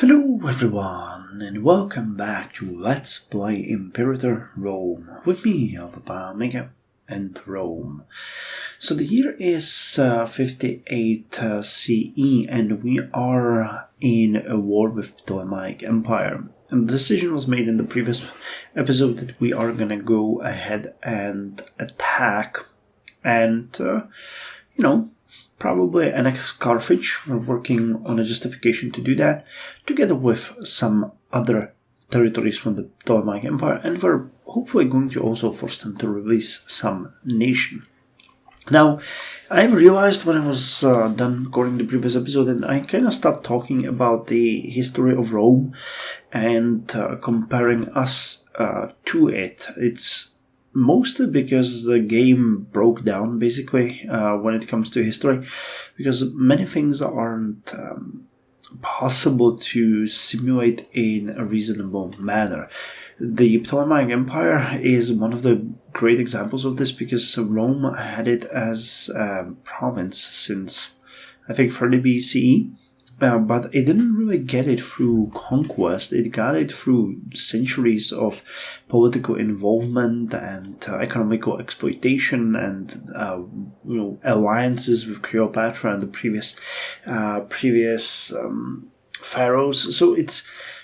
Hello everyone, and welcome back to Let's Play Imperator Rome, with me, Papa Mega, and Rome. So the year is 58 CE, and we are in a war with Ptolemaic Empire. And the decision was made in the previous episode that we are gonna go ahead and attack, and, probably annex Carthage. We're working on a justification to do that, together with some other territories from the Ptolemaic Empire, and we're hopefully going to also force them to release some nation. Now, I've realized when I was done recording the previous episode that I kind of stopped talking about the history of Rome and comparing us to it. It's mostly because the game broke down, basically, when it comes to history, because many things aren't possible to simulate in a reasonable manner. The Ptolemaic Empire is one of the great examples of this, because Rome had it as a province since, I think, 30 BCE. But it didn't really get it through conquest. It got it through centuries of political involvement and economical exploitation and alliances with Cleopatra and the previous pharaohs. So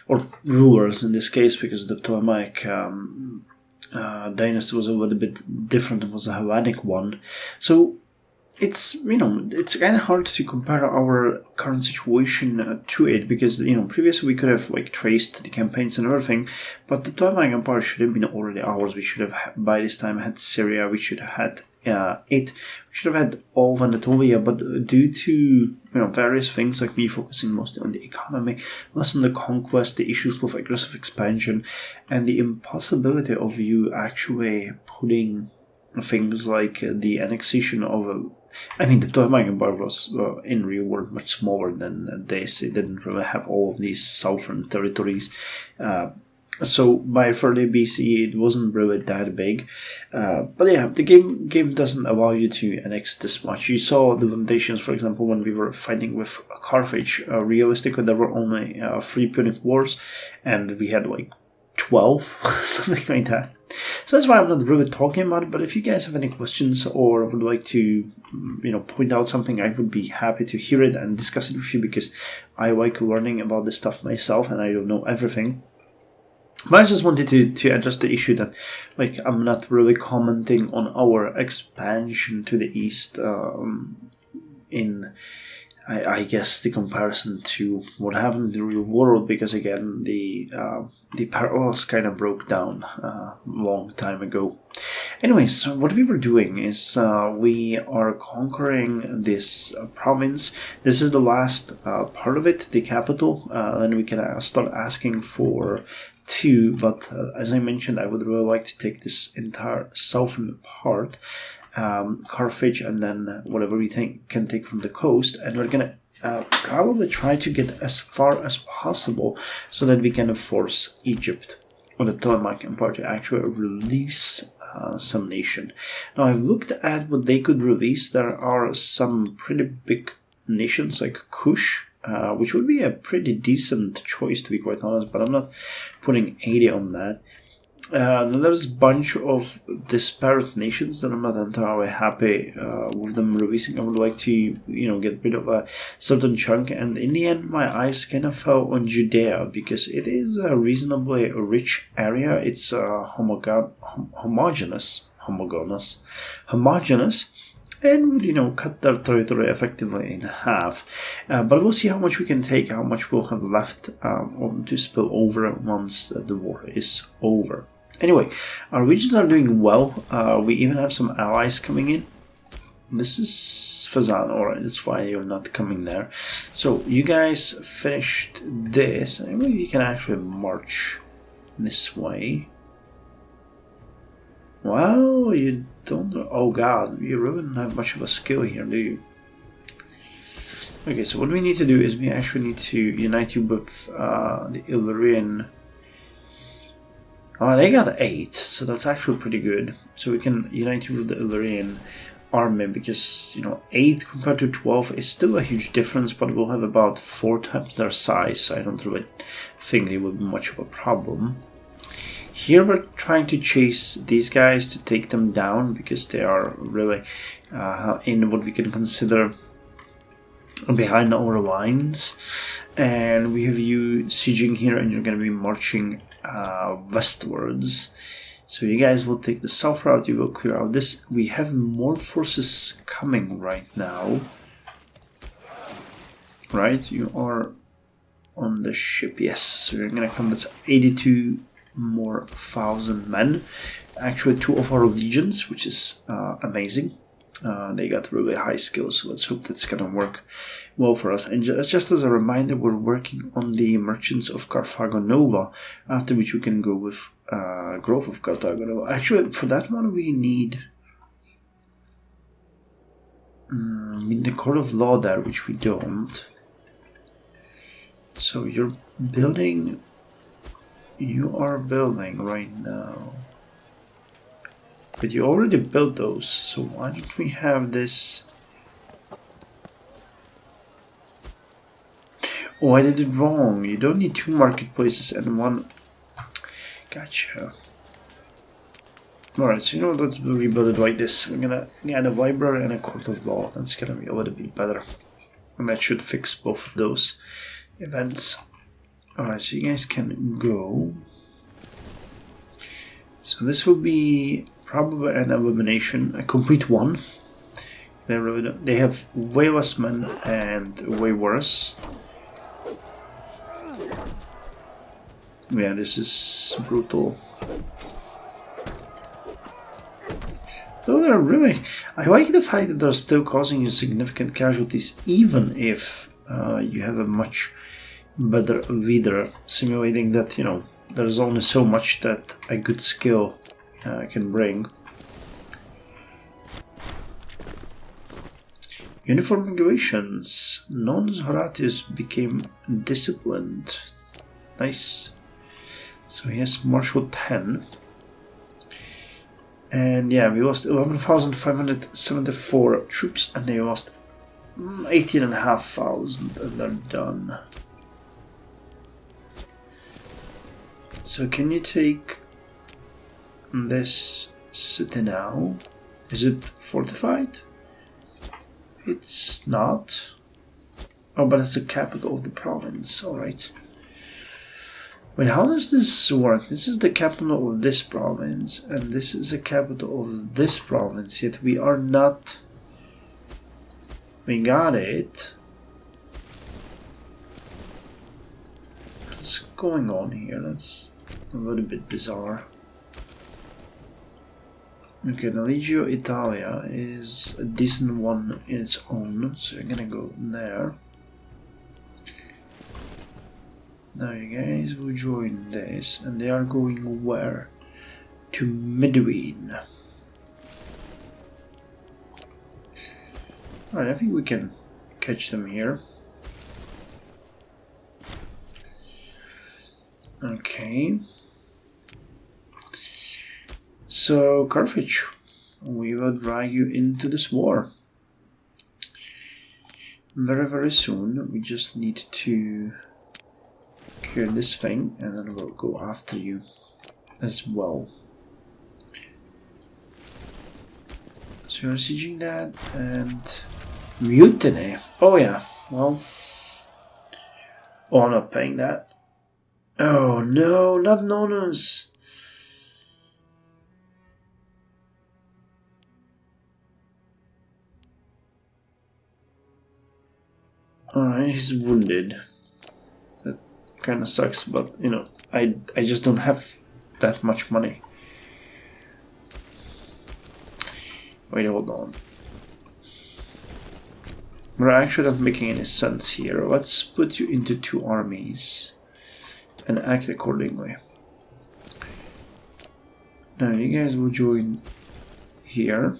or rulers in this case, because the Ptolemaic dynasty was a little bit different. It was a Hellenic one. So it's kind of hard to compare our current situation to it, because previously we could have traced the campaigns and everything, but the Ptolemaic Empire should have been already ours. We should have by this time had Syria. We should have had we should have had all of Anatolia, but due to various things, like me focusing mostly on the economy, less on the conquest, the issues with aggressive expansion, and the impossibility of you actually putting things like the annexation of the Ptolemaic Empire was, in real world, much smaller than this. It didn't really have all of these southern territories. So by 30 BCE, it wasn't really that big. But yeah, the game doesn't allow you to annex this much. You saw the limitations, for example, when we were fighting with Carthage. Realistically, there were only 3 Punic Wars, and we had 12, something like that. So that's why I'm not really talking about it, but if you guys have any questions or would like to, point out something, I would be happy to hear it and discuss it with you, because I like learning about this stuff myself and I don't know everything. But I just wanted to address the issue that, I'm not really commenting on our expansion to the east in, I guess, the comparison to what happened in the real world, because again, the parallels kind of broke down a long time ago. Anyways, what we were doing is we are conquering this province. This is the last part of it, the capital. Then we can start asking for 2, but as I mentioned, I would really like to take this entire southern part, Carthage, and then whatever we can take from the coast, and we're gonna probably try to get as far as possible so that we can force Egypt or the Ptolemaic Empire to actually release some nation. Now, I've looked at what they could release. There are some pretty big nations like Kush, which would be a pretty decent choice, to be quite honest, but I'm not putting 80 on that. Then there's a bunch of disparate nations that I'm not entirely happy with them releasing. I would like to, get rid of a certain chunk, and in the end, my eyes kind of fell on Judea, because it is a reasonably rich area. It's homogeneous, and would, cut their territory effectively in half. But we'll see how much we can take, how much we'll have left to spill over once the war is over. Anyway, our regions are doing well. We even have some allies coming in. This is Fazan. Alright, that's why you're not coming there. So, you guys finished this. I believe you can actually march this way. Well, you don't... Oh god, you really don't have much of a skill here, do you? Okay, so what we need to do is we actually need to unite you with the Illyrian. Oh, they got 8, so that's actually pretty good. So we can unite you with the Illyrian army, because, you know, 8 compared to 12 is still a huge difference, but we'll have about 4 times their size, so I don't really think it will be much of a problem. Here we're trying to chase these guys to take them down, because they are really in what we can consider behind our lines. And we have you sieging here, and you're going to be marching westwards. So you guys will take the south route, you will clear out this. We have more forces coming right now. Right, you are on the ship, yes. So you're going to come with 82 more thousand men. Actually 2 of our legions, which is amazing. They got really high skills, so let's hope that's gonna work well for us. And just as a reminder, we're working on the Merchants of Carthago Nova, after which we can go with Growth of Carthago Nova. Actually, for that one we need the Court of Law there, which we don't. So you're building... You are building right now. But you already built those, so why don't we have this? Oh, I did it wrong. You don't need 2 marketplaces and 1. Gotcha. Alright, so you know what, let's rebuild it like this. We're gonna add a library and a court of law. That's gonna be a little bit better. And that should fix both of those events. Alright, so you guys can go. So this will be probably an elimination, a complete one. They have way less men and way worse. Yeah, this is brutal. Though they're really... I like the fact that they're still causing you significant casualties, even if you have a much better leader, simulating that, you know, there's only so much that a good skill can bring. Uniform regulations. Non-Horatius became disciplined. Nice. So he has martial 10. And yeah, we lost 11,574 troops, and they lost 18,500, and they're done. So can you take this city now? Is it fortified? It's not. Oh, but it's the capital of the province, alright. Wait, how does this work? This is the capital of this province, and this is the capital of this province, yet we are not... We got it. What's going on here? That's a little bit bizarre. Okay, the Legio Italia is a decent one in its own, so you're gonna go there. Now you guys will join this, and they are going where? To Midween. Alright, I think we can catch them here. Okay. So, Carthage, we will drag you into this war. Very, very soon. We just need to clear this thing, and then we'll go after you as well. So you're sieging that, and mutiny. Oh yeah, well, oh, I'm not paying that. Oh no, not Nonus. Alright, he's wounded. That kind of sucks, but you know, I just don't have that much money. Wait, hold on. We're actually not making any sense here. Let's put you into 2 armies and act accordingly. Now you guys will join here.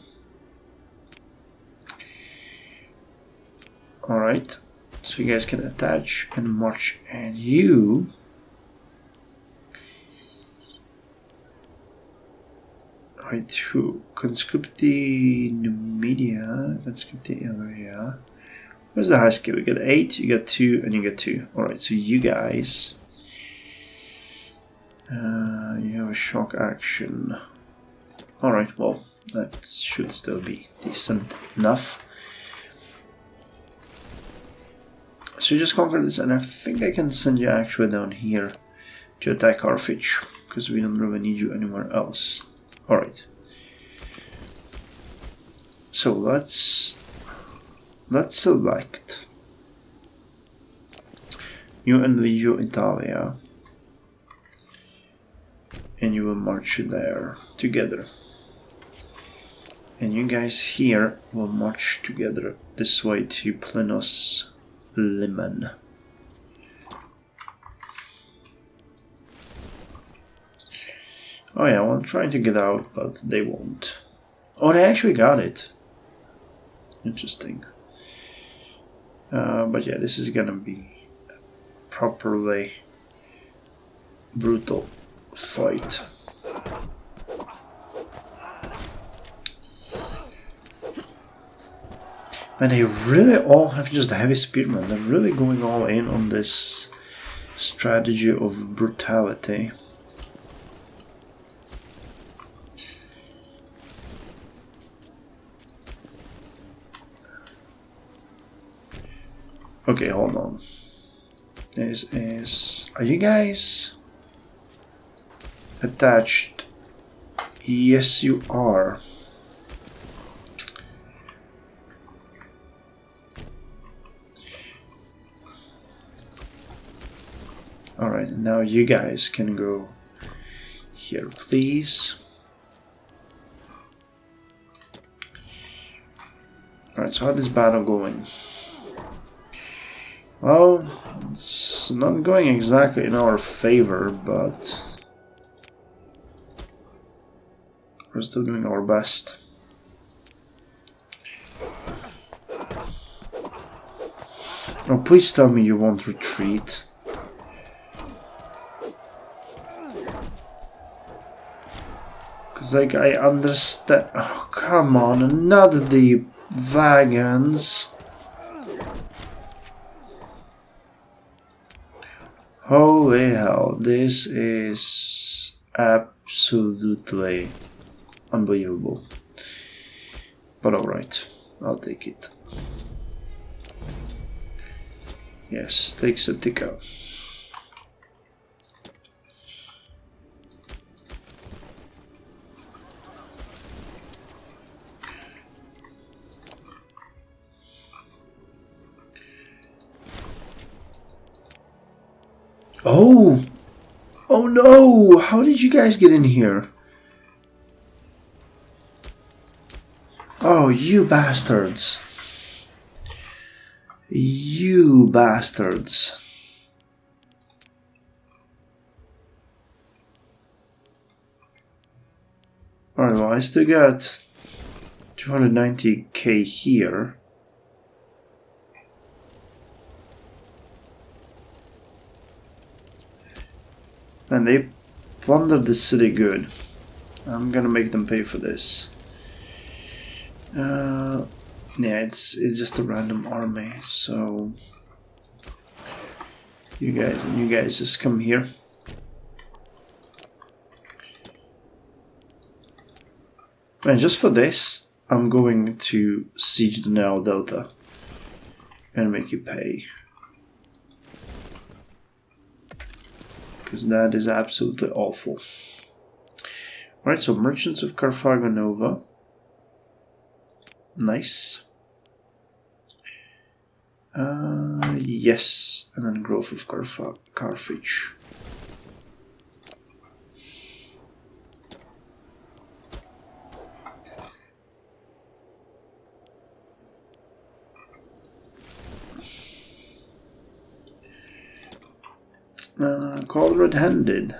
Alright, so you guys can attach and march, and you Right, who? Conscripti Numidia, Conscripti area. Where's the high skill? You get 8, you get 2, and you get 2. Alright, so you guys. You have a shock action. Alright, well, that should still be decent enough. So you just conquer this, and I think I can send you actually down here to attack Carthage, because we don't really need you anywhere else. Alright. So let's select New NVIDIA Italia, and you will march there together. And you guys here will march together this way to Plenos Liman. Oh yeah, well, I'm trying to get out, but they won't. Oh, they actually got it. Interesting. But yeah, this is gonna be a properly brutal fight. And they really all have just heavy spearmen. They're really going all in on this strategy of brutality. Okay, hold on. This is... Are you guys attached? Yes, you are. Alright, now you guys can go here, please. Alright, so how's this battle going? Well, it's not going exactly in our favor, but we're still doing our best. Oh, please tell me you won't retreat. Because, like, I understand. Oh, come on, not the wagons. Holy hell, this is absolutely unbelievable. But alright, I'll take it. Yes, takes a ticker. Oh! Oh no! How did you guys get in here? Oh, you bastards. You bastards. Alright, well, I still got 290k here. And they plundered the city good. I'm gonna make them pay for this. Yeah, it's just a random army, so you guys just come here. And just for this, I'm going to siege the Nile Delta and make you pay. Because that is absolutely awful. Alright, so Merchants of Carthago Nova. Nice. Yes, and then Growth of Carthage. Called Red-Handed.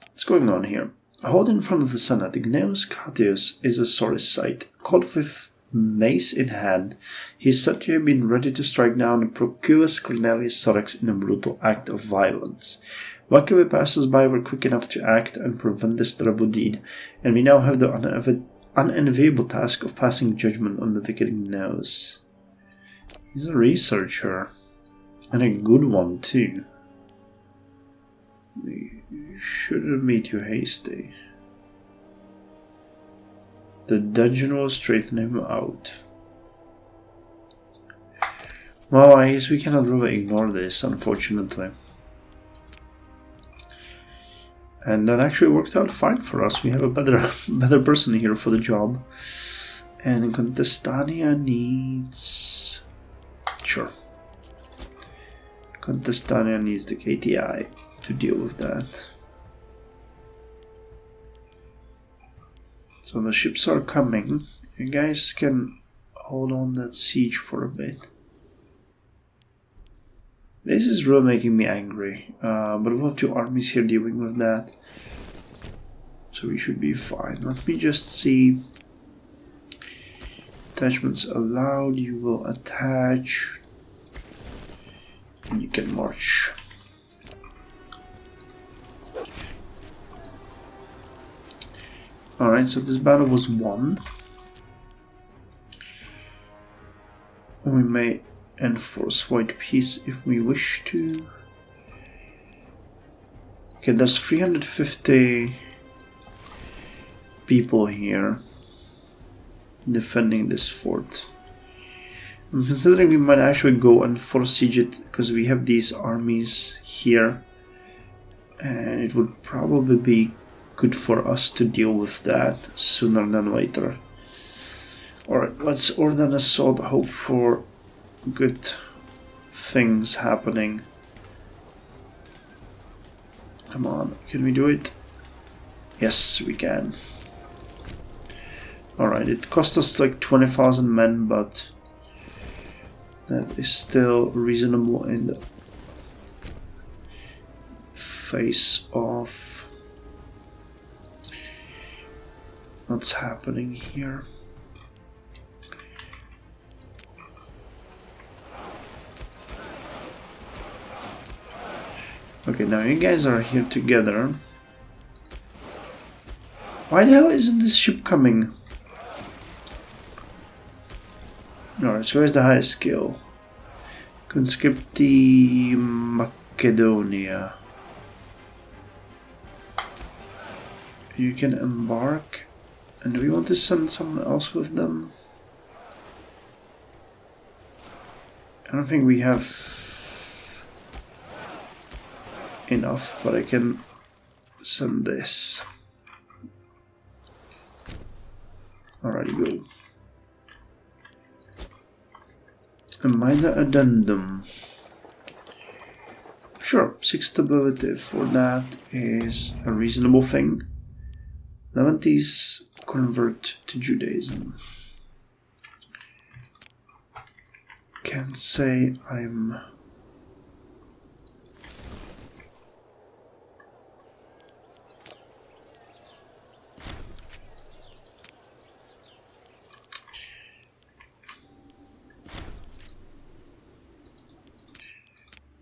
What's going on here? Hold in front of the Senate, Igneus Catius is a sorry sight. Caught with mace in hand, he is said to have been ready to strike down Procurus Cornelius Sorex in a brutal act of violence. Luckily, passers-by were quick enough to act and prevent this terrible deed, and we now have the unenviable task of passing judgment on the wicked he knows. He's a researcher, and a good one too. We shouldn't be too hasty. The dungeon will straighten him out. Well, I guess we cannot really ignore this, unfortunately. And that actually worked out fine for us. We have a better person here for the job. And Contestania needs... Sure. Contestania needs the KTI to deal with that. So the ships are coming. You guys can hold on that siege for a bit. This is really making me angry, but we'll have 2 armies here dealing with that, so we should be fine. Let me just see. Attachments allowed, you will attach, and you can march. Alright, so this battle was won. We may enforce white peace if we wish to. Okay, there's 350 people here defending this fort. I'm considering we might actually go and force siege it because we have these armies here, and it would probably be good for us to deal with that sooner than later. Alright, let's order an assault, hope for good things happening. Come on, can we do it? Yes, we can. Alright, it cost us like 20,000 men, but that is still reasonable in the face of what's happening here. Okay, now you guys are here together. Why the hell isn't this ship coming? Alright, so where's the highest skill? Conscripti Macedonia. You can embark. And do we want to send someone else with them? I don't think we have enough, but I can send this. Alrighty, go. A minor addendum. Sure, 6 stability for that is a reasonable thing. Levantes convert to Judaism. Can't say I'm...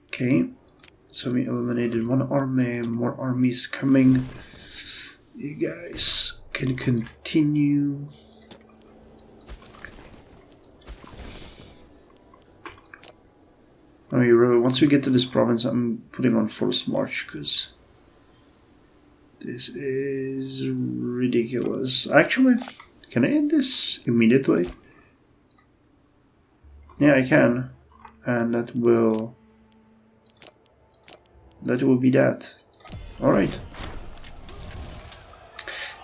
Okay, so we eliminated 1 army, more armies coming. You guys can continue. I mean, really, once we get to this province, I'm putting on forced march because this is ridiculous. Actually, can I end this immediately? Yeah, I can, and that will be that. All right.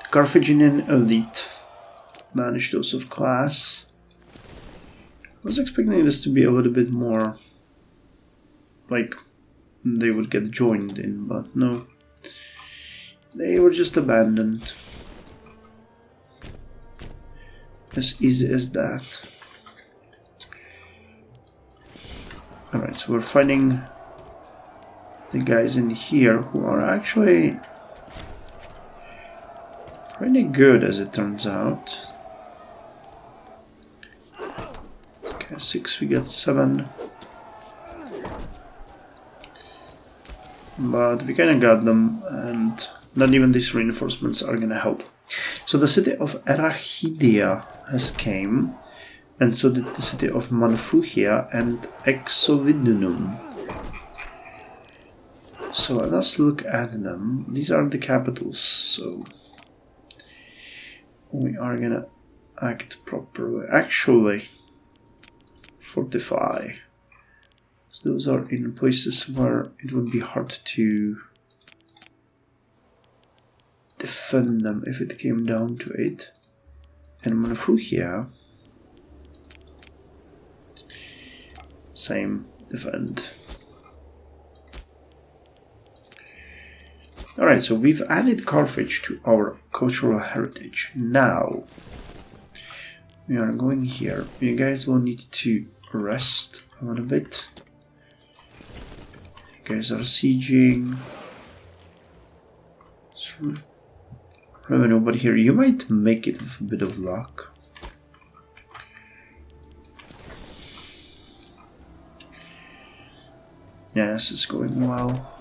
The Carthaginian elite managed those of class. I was expecting this to be a little bit more like they would get joined in, but no. They were just abandoned. As easy as that. Alright, so we're fighting the guys in here who are actually pretty good, as it turns out. Okay, 6, we got 7. but we kind of got them, and not even these reinforcements are gonna help. So the city of Erachidia has came, and so did the city of Manfuhia and Exovidunum. So let us look at them. These are the capitals, so we are gonna act properly. Actually, fortify. So those are in places where it would be hard to defend them if it came down to it. And Manfuhia, same, defend. Alright, so we've added Carthage to our cultural heritage. Now, we are going here. You guys will need to rest a little bit. You guys are sieging. I don't know, but here you might make it with a bit of luck. Yeah, this is going well.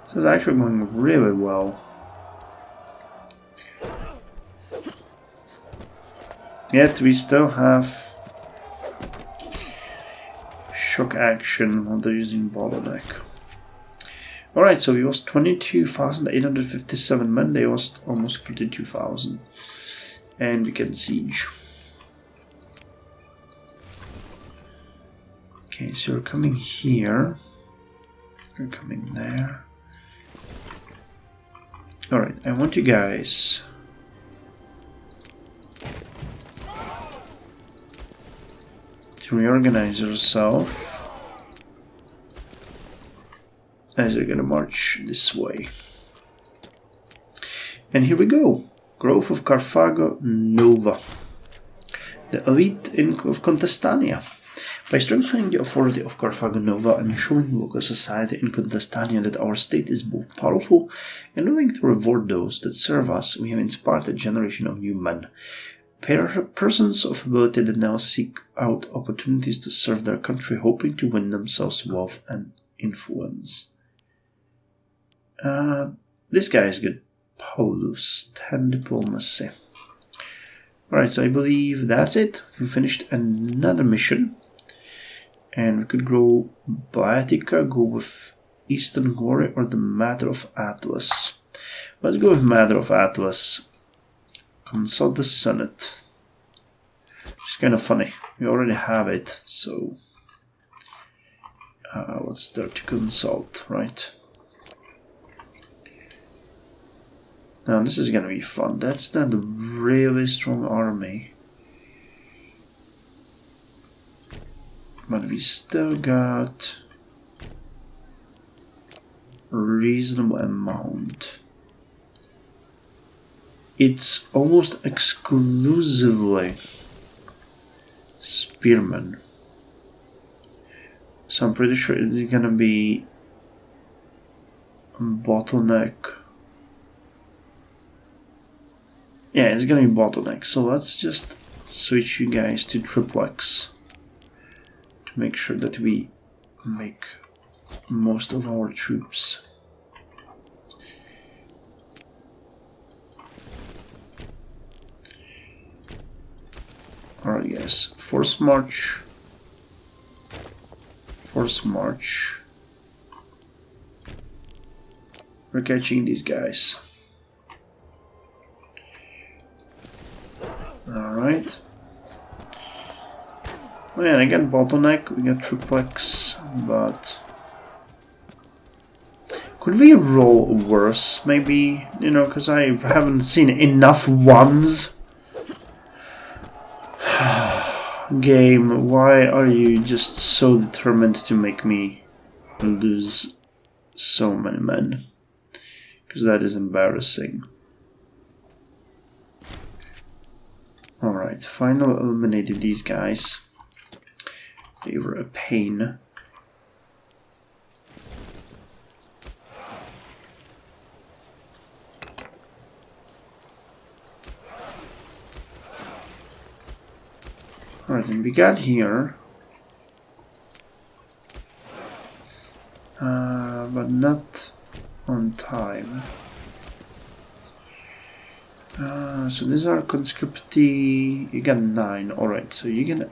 This is actually going really well. Yet we still have shock action while they're using bottleneck. Alright, so we lost 22,857 men, they lost almost 32,000. And we can siege. Okay, so you're coming here. You're coming there. Alright, I want you guys to reorganize yourself as you're gonna march this way. And here we go. Growth of Carthago Nova. The elite of Contestania. By strengthening the authority of Carthago Nova and showing local society in Contestania that our state is both powerful and willing to reward those that serve us, we have inspired a generation of new men. Persons of ability that now seek out opportunities to serve their country, hoping to win themselves wealth and influence. This guy is good. Paulus, 10 diplomacy. Alright, so I believe that's it. We finished another mission. And we could grow Baetica, go with Eastern Glory or the Matter of Atlas. Let's go with Matter of Atlas. Consult the Senate. It's kind of funny. We already have it, so what's there to consult, right? Now this is gonna be fun. That's that really strong army. But we still got a reasonable amount. It's almost exclusively spearmen. So I'm pretty sure it's gonna be a bottleneck. Yeah, it's gonna be bottleneck. So let's just switch you guys to triplex to make sure that we make most of our troops. Alright guys, force march. Force march. We're catching these guys. Alright. Oh yeah, and again bottleneck, we got triplex, but could we roll worse maybe? You know, because I haven't seen enough ones. Game, why are you just so determined to make me lose so many men? Because that is embarrassing. Alright, finally eliminated these guys. They were a pain. Alright, and we got here. But not on time. So these are conscriptee. You got 9. Alright, so you can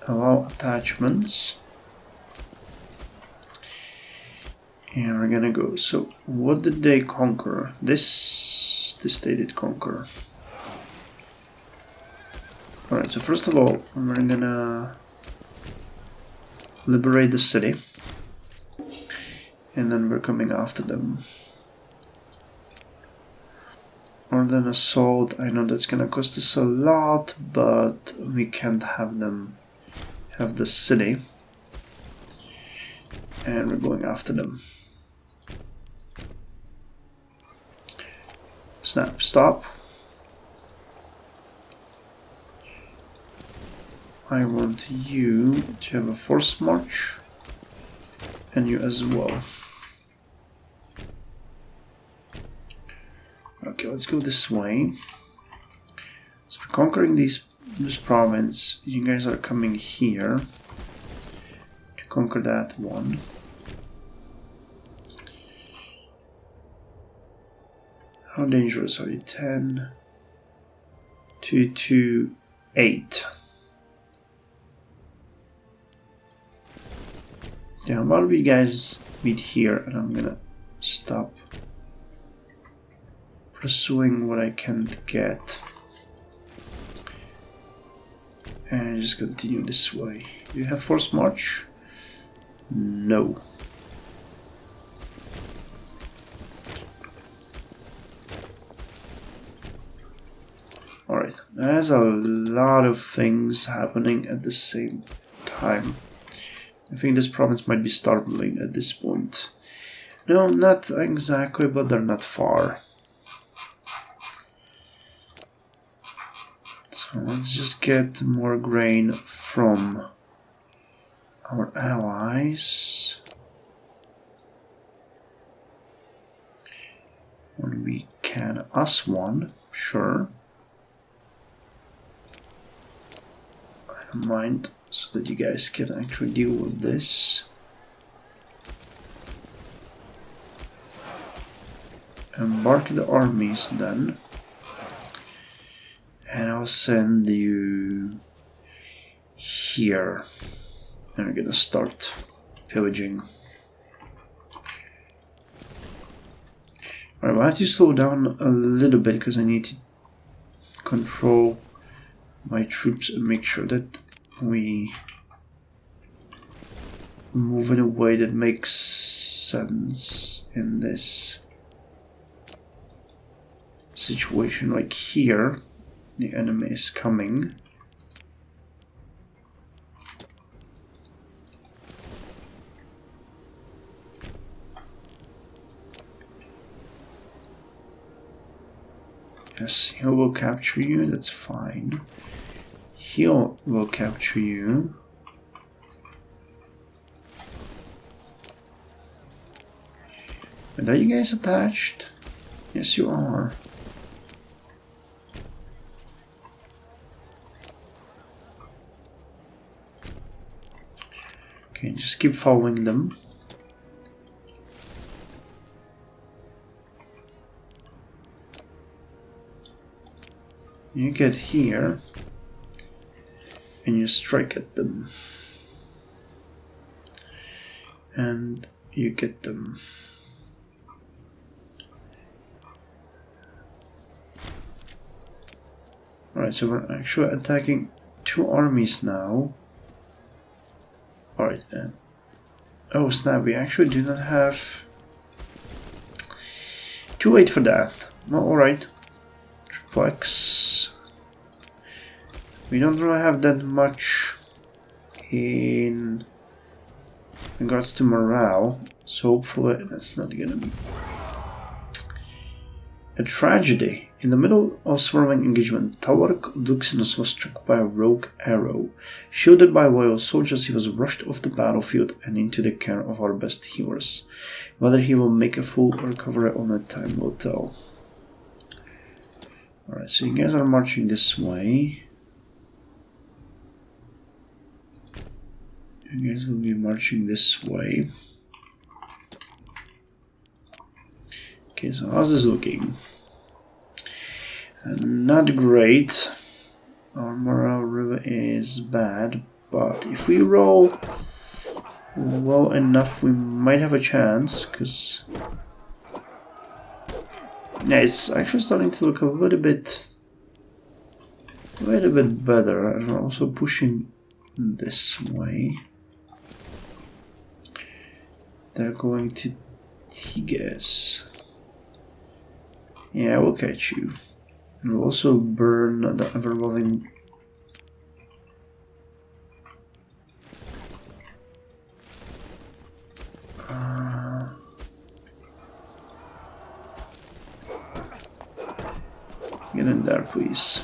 allow attachments. And we're gonna go. So what did they conquer? This they did conquer. Alright, so first of all, we're gonna liberate the city. And then we're coming after them. Or then assault. I know that's gonna cost us a lot, but we can't have them have the city. And we're going after them. Snap, stop. I want you to have a force march. And you as well. Okay, let's go this way. So for conquering this province, you guys are coming here to conquer that one. How dangerous are you? 10, 2, 2, 8. Yeah, why don't we guys meet here, and I'm gonna stop pursuing what I can't get and just continue this way. You have force march? No. Alright, there's a lot of things happening at the same time. I think this province might be starving at this point. No, not exactly, but they're not far. So let's just get more grain from our allies. When we can, us one, sure. I don't mind, so that you guys can actually deal with this. Embark the armies then. And I'll send you here. And we're gonna start pillaging. Alright, I have to slow down a little bit because I need to control my troops and make sure that we move in a way that makes sense in this situation. Like here, the enemy is coming. Yes, he will capture you, that's fine. He will capture you. And are you guys attached? Yes, you are. Okay, just keep following them. You get here and you strike at them. And you get them. Alright, so we're actually attacking 2 armies now. Alright, oh snap, we actually do not have... Too late for that. Well, alright. Triplex. We don't really have that much in regards to morale, so hopefully that's not gonna be a tragedy. In the middle of swarming engagement, Tawark Duxinus was struck by a rogue arrow. Shielded by loyal soldiers, he was rushed off the battlefield and into the care of our best healers. Whether he will make a full recovery on that time will tell. Alright, so you guys are marching this way. You guys will be marching this way. Okay, so how's this looking? Not great. Our morale really is bad, but if we roll well enough, we might have a chance, because yeah, it's actually starting to look a little bit better. And also pushing this way. They're going to Tigas. Yeah, we'll catch you. And we'll also burn the ever-loving. Get in there, please.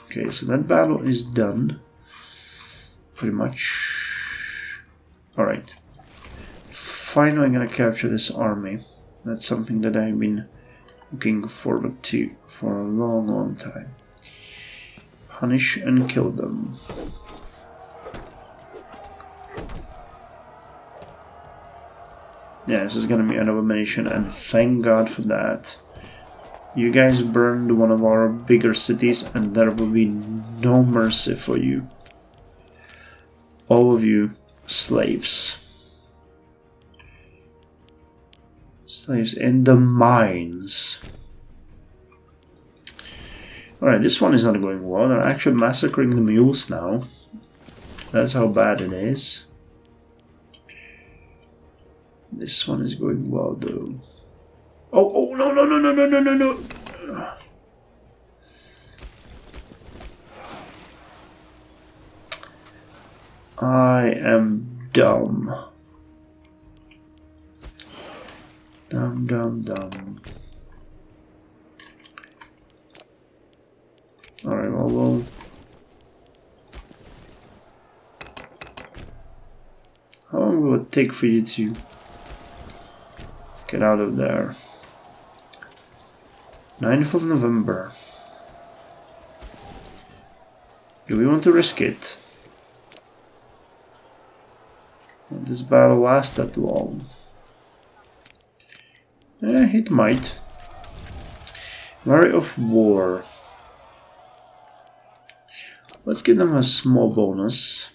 Okay, so that battle is done. Pretty much. Alright. Finally I'm gonna capture this army. That's something that I've been looking forward to for a long time. Punish and kill them. Yeah, this is gonna be an abomination, and thank God for that. You guys burned one of our bigger cities, and there will be no mercy for you. All of you slaves. Slaves in the mines. Alright, this one is not going well. They're actually massacring the mules now. That's how bad it is. This one is going well though. Oh, no. I am dumb. Dumb. Alright, well. How long will it take for you to get out of there? 9th of November. Do we want to risk it? Will this battle last that long? It might. Merit of War. Let's give them a small bonus.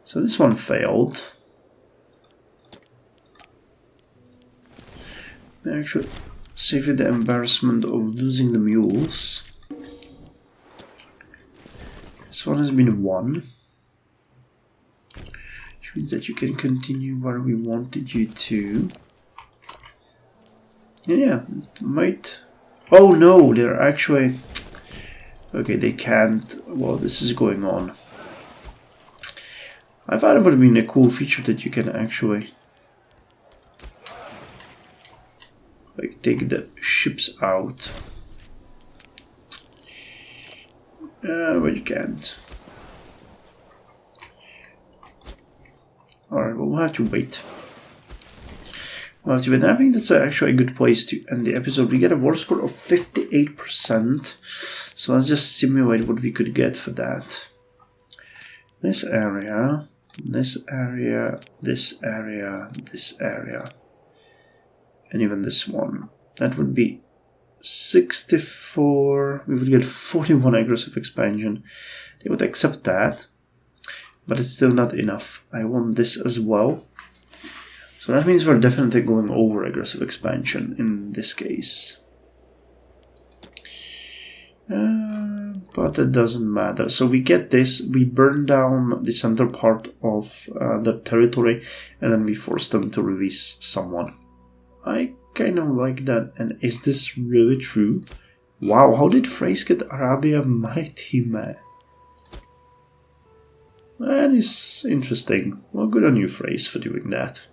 So this one failed. Actually, save you the embarrassment of losing the mules. This one has been won, which means that you can continue where we wanted you to. Yeah, it might. Oh no, they're actually. Okay, they can't. Well, this is going on. I thought it would have been a cool feature that you can actually like take the ships out. But you can't. Alright, well, we'll have to wait. I think that's actually a good place to end the episode. We get a war score of 58%. So let's just simulate what we could get for that. This area, this area, this area, this area. And even this one. That would be 64. We would get 41 aggressive expansion. They would accept that. But it's still not enough. I want this as well. So that means we're definitely going over aggressive expansion in this case. But it doesn't matter. So we get this, we burn down the center part of the territory, and then we force them to release someone. I kind of like that. And is this really true? Wow, how did Thrace get Arabia Maritime? That is interesting. Well, good on you, Thrace, for doing that.